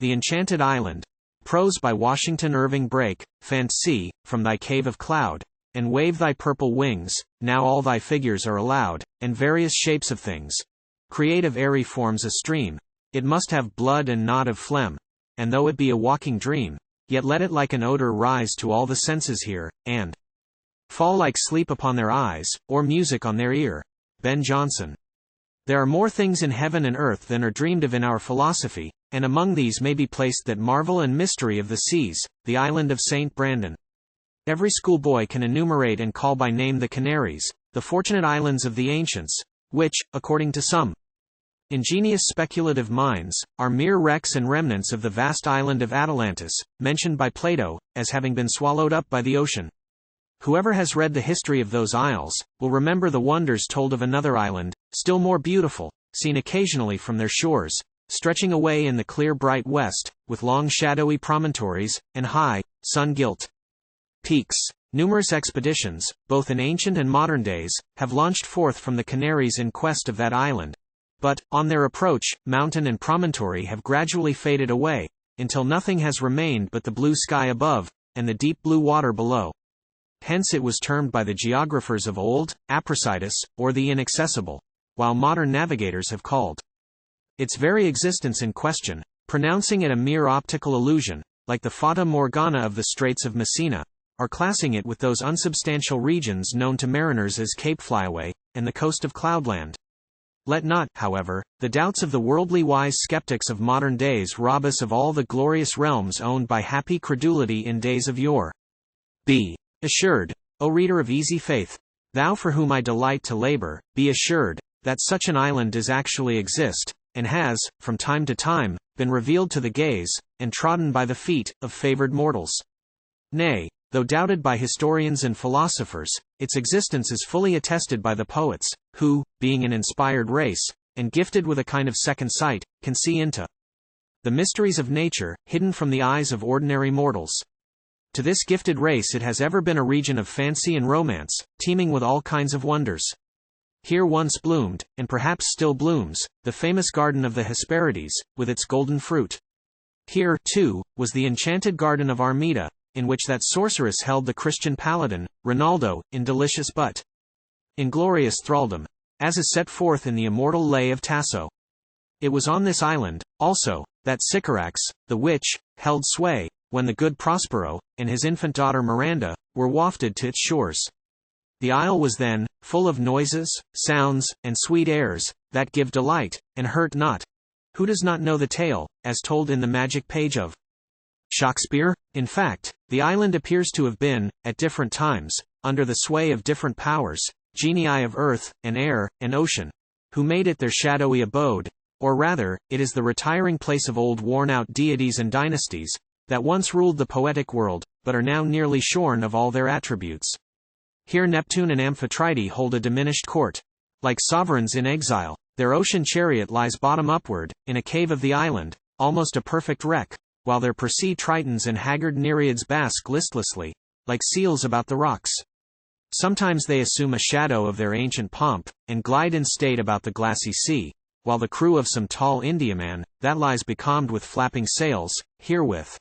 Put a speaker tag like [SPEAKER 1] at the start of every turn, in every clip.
[SPEAKER 1] The Enchanted Island. Prose by Washington Irving. Break, Phantsie, from thy cave of cloud, and wave thy purple wings, now all thy figures are allowed, and various shapes of things. Creative airy forms a stream, it must have blood and not of phlegm, and though it be a walking dream, yet let it like an odor rise to all the senses here, and fall like sleep upon their eyes, or music on their ear. Ben Jonson. There are more things in heaven and earth than are dreamed of in our philosophy, and among these may be placed that marvel and mystery of the seas, the island of St. Brandan. Every schoolboy can enumerate and call by name the Canaries, the fortunate islands of the ancients, which, according to some ingenious speculative minds, are mere wrecks and remnants of the vast island of Atalantis, mentioned by Plato, as having been swallowed up by the ocean. Whoever has read the history of those isles, will remember the wonders told of another island, still more beautiful, seen occasionally from their shores, stretching away in the clear bright west, with long shadowy promontories, and high, sun-gilt peaks. Numerous expeditions, both in ancient and modern days, have launched forth from the Canaries in quest of that island. But, on their approach, mountain and promontory have gradually faded away, until nothing has remained but the blue sky above, and the deep blue water below. Hence it was termed by the geographers of old, Aprositus, or the Inaccessible, while modern navigators have called its very existence in question, pronouncing it a mere optical illusion, like the Fata Morgana of the Straits of Messina, or classing it with those unsubstantial regions known to mariners as Cape Flyaway, and the coast of Cloudland. Let not, however, the doubts of the worldly wise skeptics of modern days rob us of all the glorious realms owned by happy credulity in days of yore. Be assured, O reader of easy faith, thou for whom I delight to labor, be assured, that such an island does actually exist, and has, from time to time, been revealed to the gaze, and trodden by the feet, of favored mortals. Nay, though doubted by historians and philosophers, its existence is fully attested by the poets, who, being an inspired race, and gifted with a kind of second sight, can see into the mysteries of nature, hidden from the eyes of ordinary mortals. To this gifted race it has ever been a region of fancy and romance, teeming with all kinds of wonders. Here once bloomed, and perhaps still blooms, the famous garden of the Hesperides, with its golden fruit. Here, too, was the enchanted garden of Armida, in which that sorceress held the Christian paladin, Rinaldo, in delicious but inglorious thraldom, as is set forth in the immortal lay of Tasso. It was on this island, also, that Sycorax, the witch, held sway, when the good Prospero, and his infant daughter Miranda, were wafted to its shores. The isle was then full of noises, sounds, and sweet airs, that give delight, and hurt not. Who does not know the tale, as told in the magic page of Shakespeare? In fact, the island appears to have been, at different times, under the sway of different powers, genii of earth, and air, and ocean, who made it their shadowy abode, or rather, it is the retiring place of old worn-out deities and dynasties, that once ruled the poetic world, but are now nearly shorn of all their attributes. Here Neptune and Amphitrite hold a diminished court. Like sovereigns in exile, their ocean chariot lies bottom upward, in a cave of the island, almost a perfect wreck, while their pursued Tritons and haggard Nereids bask listlessly, like seals about the rocks. Sometimes they assume a shadow of their ancient pomp, and glide in state about the glassy sea, while the crew of some tall Indiaman, that lies becalmed with flapping sails, hear with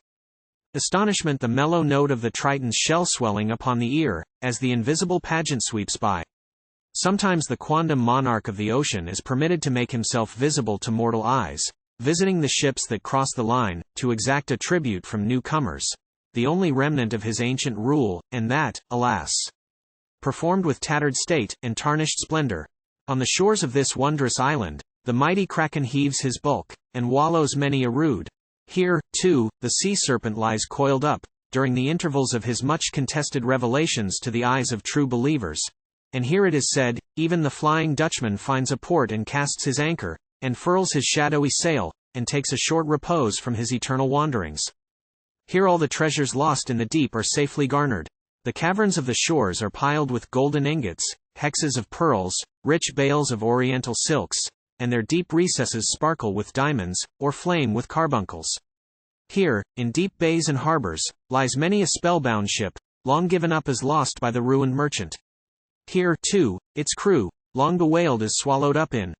[SPEAKER 1] astonishment the mellow note of the Triton's shell swelling upon the ear, as the invisible pageant sweeps by. Sometimes the quondam monarch of the ocean is permitted to make himself visible to mortal eyes, visiting the ships that cross the line, to exact a tribute from newcomers, the only remnant of his ancient rule, and that, alas, performed with tattered state, and tarnished splendor. On the shores of this wondrous island, the mighty kraken heaves his bulk, and wallows many a rood. Here, too, the sea serpent lies coiled up, during the intervals of his much contested revelations to the eyes of true believers. And here it is said, even the Flying Dutchman finds a port and casts his anchor, and furls his shadowy sail, and takes a short repose from his eternal wanderings. Here all the treasures lost in the deep are safely garnered. The caverns of the shores are piled with golden ingots, hexes of pearls, rich bales of oriental silks, and their deep recesses sparkle with diamonds, or flame with carbuncles. Here, in deep bays and harbors, lies many a spellbound ship, long given up as lost by the ruined merchant. Here, too, its crew, long bewailed is swallowed up in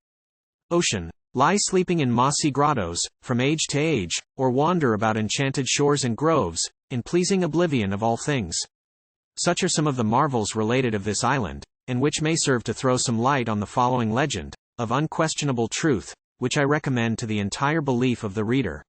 [SPEAKER 1] ocean. lie sleeping in mossy grottos, from age to age, or wander about enchanted shores and groves, in pleasing oblivion of all things. Such are some of the marvels related of this island, and which may serve to throw some light on the following legend, of unquestionable truth, which I recommend to the entire belief of the reader.